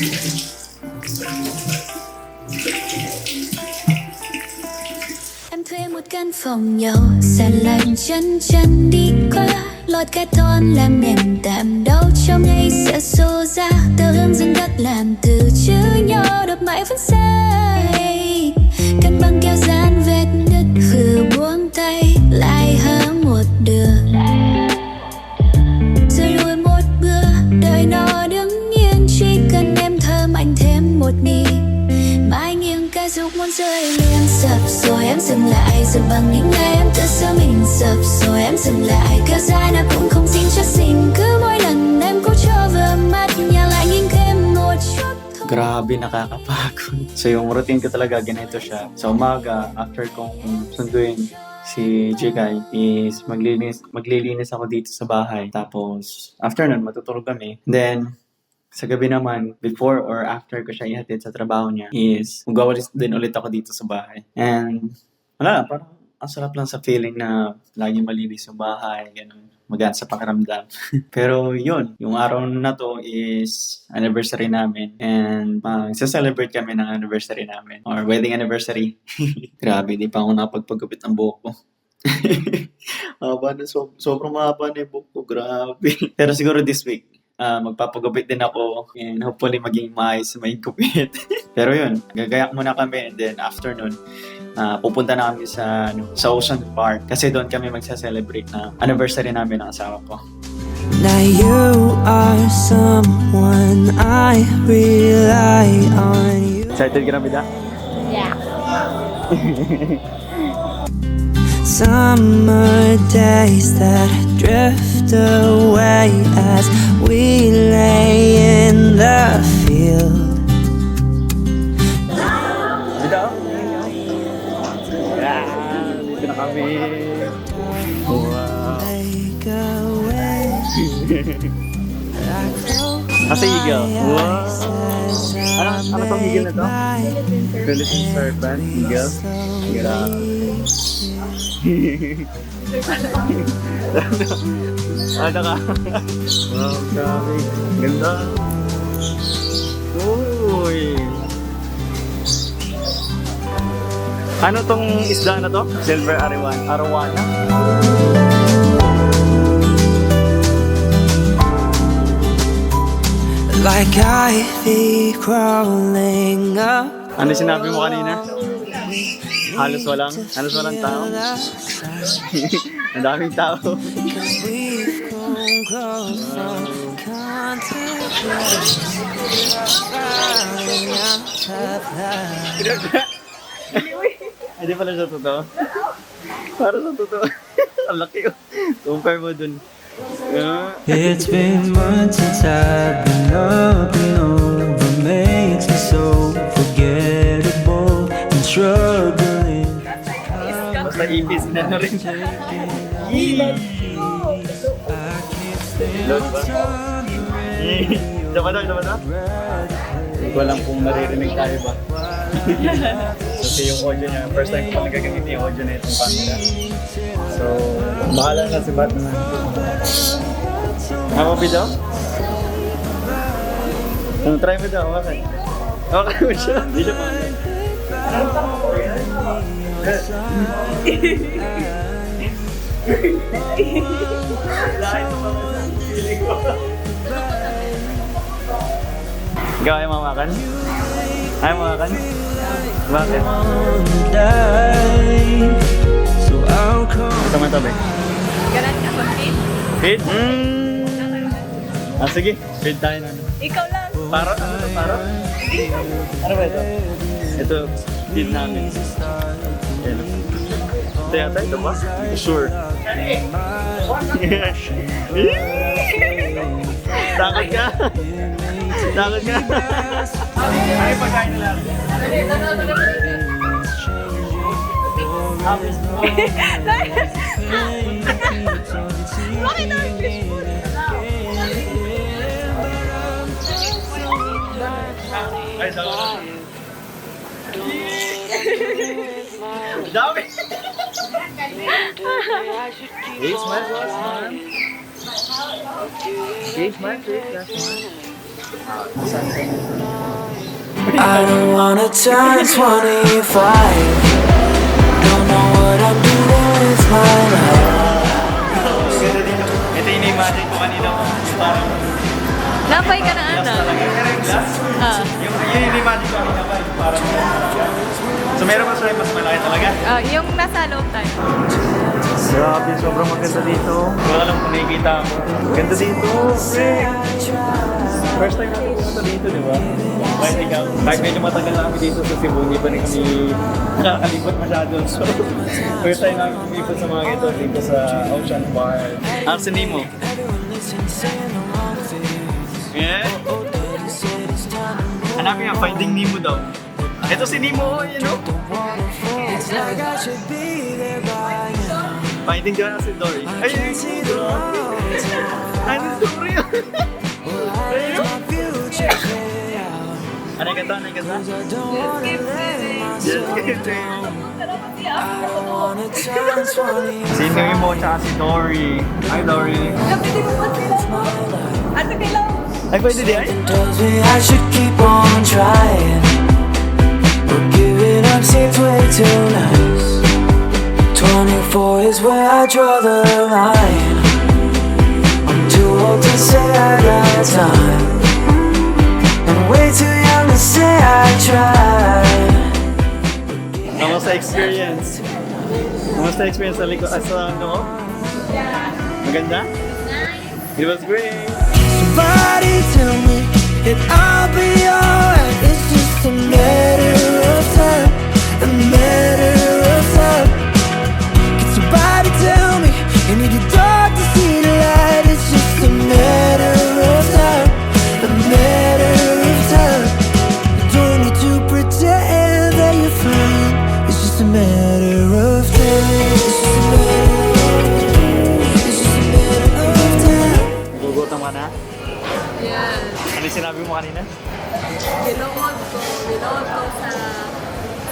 Em thuê một căn phòng nhỏ, sàn lạnh chân chân đi qua, lót cái thon làm nền tạm đau cho ngày sẽ xô ra. Tờ hương dừng đất làm từ chữ nhỏ đập mãi vẫn say. Cân băng keo dán vết nứt khử buông tay, lại hở một đường rồi lùi một bữa. Đời nó đứng yên chỉ cần em thơm anh thêm một đi. Mãi nghiêng cái dục muốn rơi liền sập rồi em dừng lại, dừng bằng những ngày em tự sơ mình sập rồi em dừng lại. Kéo dài nào cũng không xin cho xin, cứ mỗi lần em cố cho vừa mắt nhà lại nghiêng thêm một chút thôi. Grabe, nakakapagod. So yung routine ko talaga, ganito siya. Sa umaga, after kong sunduin si Jigay, is maglilinis ako dito sa bahay. Tapos, after nun, matutulog kami. Then, sa gabi naman, before or after ko siya ihatid sa trabaho niya, is magwawalis din ulit ako dito sa bahay. And, wala, parang ang sarap lang sa feeling na lagi malinis yung bahay, gano'n. Magaan sa pakiramdam. Pero yun, yung araw na to is anniversary namin. And magsa-celebrate kami ng anniversary namin. Or wedding anniversary. Grabe, di pa ako nakapagpagupit ng buhok ko. Sobrang mahaba na yung buhok ko. Grabe. Pero siguro this week, magpapagupit din ako. And hopefully maging maayos, may gupit. Pero yun, gagayak muna kami. And then after nun, pupunta na kami sa Ocean Park kasi doon kami magsa-celebrate na anniversary namin ng asawa ko. Now you are someone I rely on. Excited ka na, Bida? Yeah. Summer days that drift away as we lay in the field. Bida? Dito na kami. Wow. Kasi eagle. Wow. Ano tong eagle na to? Philippine Serpent Eagle. Grabe. Ano ka? Wow, grabe. Ganda. Uy. Ano tong isda na to? Silver arowana? Like ivy crawling up. Ano sinabi mo kanina? Halos walang tao? Ang daming tao. We've grown close from contact. Falling out of love. Hindi pala siya totoo. Para sa totoo. Ang laki ko. Compare mo dun. It's been months since I've been up and over. Makes me so forgettable and struggling. Basta ibis na na rin. Load ba? Dapat na? Hindi ko alam kung maririnig tayo ba. Kasi yung audio niya, first time ko pala gagamitin yung audio na itong camera. So, bahala na si Batman. Ako video? Try mo daw, okay. Okay mo siya, hindi siya pa. Ikaw ayaw mamakan? Ayaw mamakan? Bakit? Ito man tabi. Ganun ka sa feed? Feed? Sige, feed tayo na. Ikaw lang. Paro? Ano to? Paro? Ano ba ito? Ito, feed namin. Yan. Ito yata, ito ba? Sure. Takot ka? Takot ka? Ay, pagkain nila. Bakit ang fishbowl? Ay, dami. Dami! Hey, smile, boss, man. Hey, smile, please. That's smile. I don't wanna turn 25. Don't know what I'm doing with my life. Ganda dito. Ito yung imagine ko kanina ko. Parang Napay ka na ano? glass. Yung imagine ko kanina pa. Parang so meron pa siya mas malaki talaga. Yung nasa loob tayo. Grabe, sobrang maganda dito. Wala alam kung nakikita mo. Ganda dito. First time natin pumunta dito, di ba? Kahit medyo matagal na kami dito sa Cebu, hindi pa rin kami nakakalibot masyado. So, first time namin pumunta sa mga ito dito sa Ocean Park. Ang si Nemo. Yeah? Hanapin nga, Finding Nemo daw. Ito si Nemo, you know? Finding ka na si Dory. Ay, ay, si Dory. Ay, si Dory. Ayun. Ano yung kanta? Ano yung kanta? Just kidding. Sino yung mo tsaka si Dory? Hi, Dory. Ay, pwede di ay? Tells me I should keep on trying, but giving up seems way too nice. 24 is where I draw the line. I'm too old to say I got time, and way too young to say I tried. Kamusta experience? Kamusta experience sa likod? Sa ano? Maganda? It was great. Somebody tell me that I'll be alright. It's just a matter of time, a matter of time. Can somebody tell me you need the dark to see the light? It's just a matter of time, a matter of time. You don't need to pretend that you're fine. It's just a matter of time. It's just a matter of time. Gugutom ka na? Yan. Ano yung sinabi mo kanina? Binuod ko sa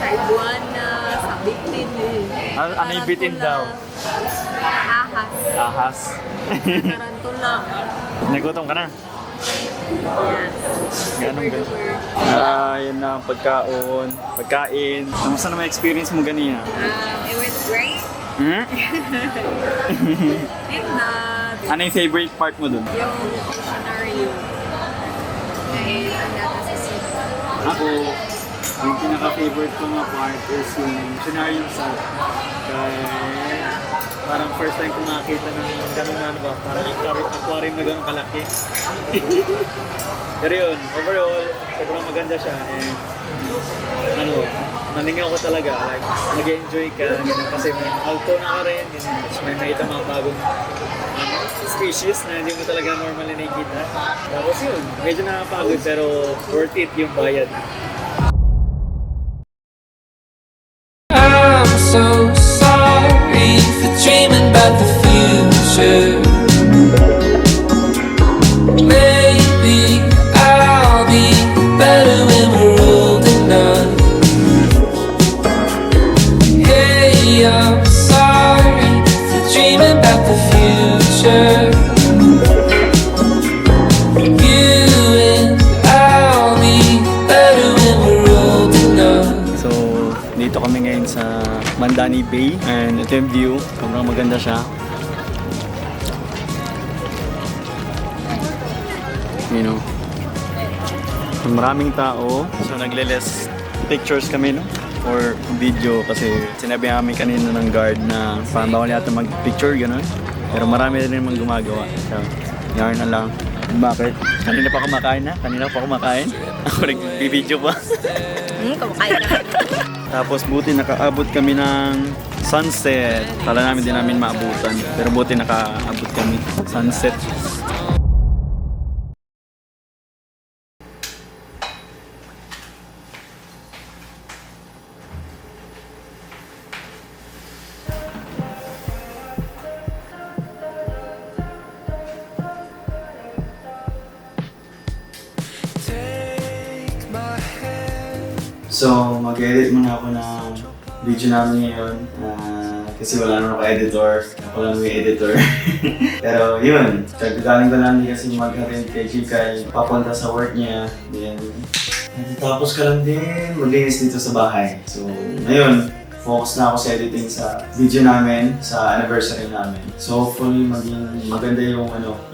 Iguana, sa bitin eh. Ano yung bitin daw? Ahas. Ahas. Tarantula. Nagutom ka na? Yes. Ganun. Yun na, pagkain. Kamusta naman experience mo ganina? It was great. Hmm? And Ano yung favorite part mo dun? yung scenario. Dahil ang data sa city. Ako, yung pinaka-favorite ko nga part is yung scenario sa kaya parang first time ko nakakita ng ganun na ano ba, parang aquarium na ganun kalaki. Pero yun, overall, sobrang maganda siya and ano, naningaw ko talaga, like, nag-enjoy ka, ganun, kasi may alto na ka rin, ganun, tapos may nakita mga bagong species na hindi mo talaga normally nakikita. Tapos yun, medyo nakapagod pero worth it yung bayad. I'm so sorry for dreaming about the future. Maybe I'll be better when we're old enough. Hey, I'm sorry for dreaming about the future. You and I'll be better when we're old enough. So, dito kami ngayon sa Mandani Bay and ito yung view, sobrang maganda siya. You know, maraming tao, so nagle-less pictures kami no? Or video kasi sinabi namin kanina ng guard na parang bawal yata mag-picture gano'n. Pero marami rin naman gumagawa. So, yarn na lang. Bakit? Kanina pa kumakain na? Kanina pa kumakain? Ako nag-video pa. Kumakain na. Tapos buti nakaabot kami ng sunset. Kala namin din namin maabutan. Pero buti nakaabot kami. Sunset. So, mag-edit muna ako ng video namin ngayon. kasi wala naman ako editor. Ako lang yung editor. Pero yun, kagagaling ko lang din kasi magharin kay Jikay, papunta sa work niya. Then, tapos ka lang din maglinis dito sa bahay. So, ngayon, focus na ako sa editing sa video namin, sa anniversary namin. So, hopefully maging maganda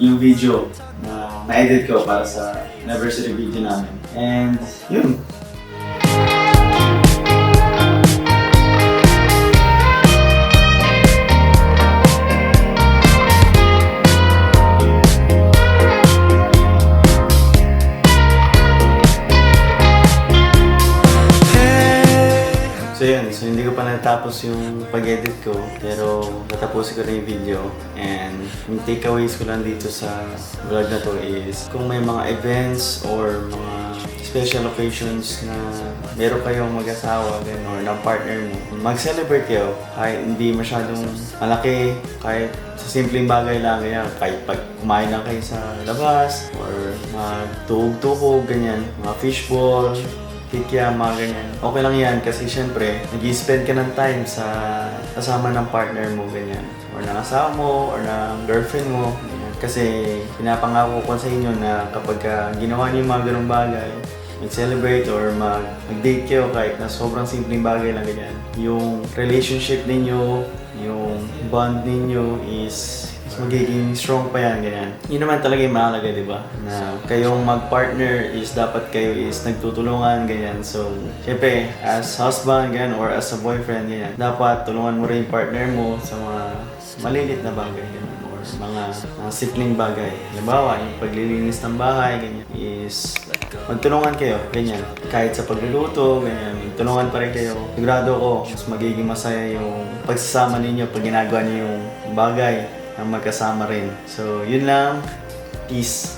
yung video na na-edit ko para sa anniversary video namin. And, yun. So yun, so hindi ko pa natapos yung pag-edit ko, pero natapusin ko na yung video. And yung takeaways ko lang dito sa vlog na to is kung may mga events or mga special occasions na meron kayong mag-asawa or ng partner mo, mag-celebrate kayo kahit hindi masyadong malaki, kahit sa simpleng bagay lang, ganyan, kahit pag kumain lang kayo sa labas or magtuhog-tuhog, ganyan, mga fishball, kikya, mga ganyan. Okay lang yan kasi syempre, nag-i-spend ka ng time sa kasama ng partner mo, ganyan. Or ng asawa mo, or ng girlfriend mo, ganyan. Kasi pinapangako ko sa inyo na kapag ginawa niyo yung mga ganung bagay, mag-celebrate or mag-date kayo kahit na sobrang simpleng bagay lang ganyan. Yung relationship ninyo, yung bond ninyo is magiging strong pa yan, ganyan. Yun naman talaga yung mahalaga, di ba? Na kayong mag-partner is dapat kayo is nagtutulungan, ganyan. So, syempre, as husband, ganyan, or as a boyfriend, ganyan, dapat tulungan mo rin yung partner mo sa mga malilit na bagay, ganyan, or mga simpleng bagay. Halimbawa, yung paglilinis ng bahay, ganyan, is magtulungan kayo, ganyan. Kahit sa pagluluto, ganyan, tulungan pa rin kayo. Sigurado ko, mas magiging masaya yung pagsasama ninyo pag ginagawa niyo yung bagay na magkasama rin. So, yun lang. Peace.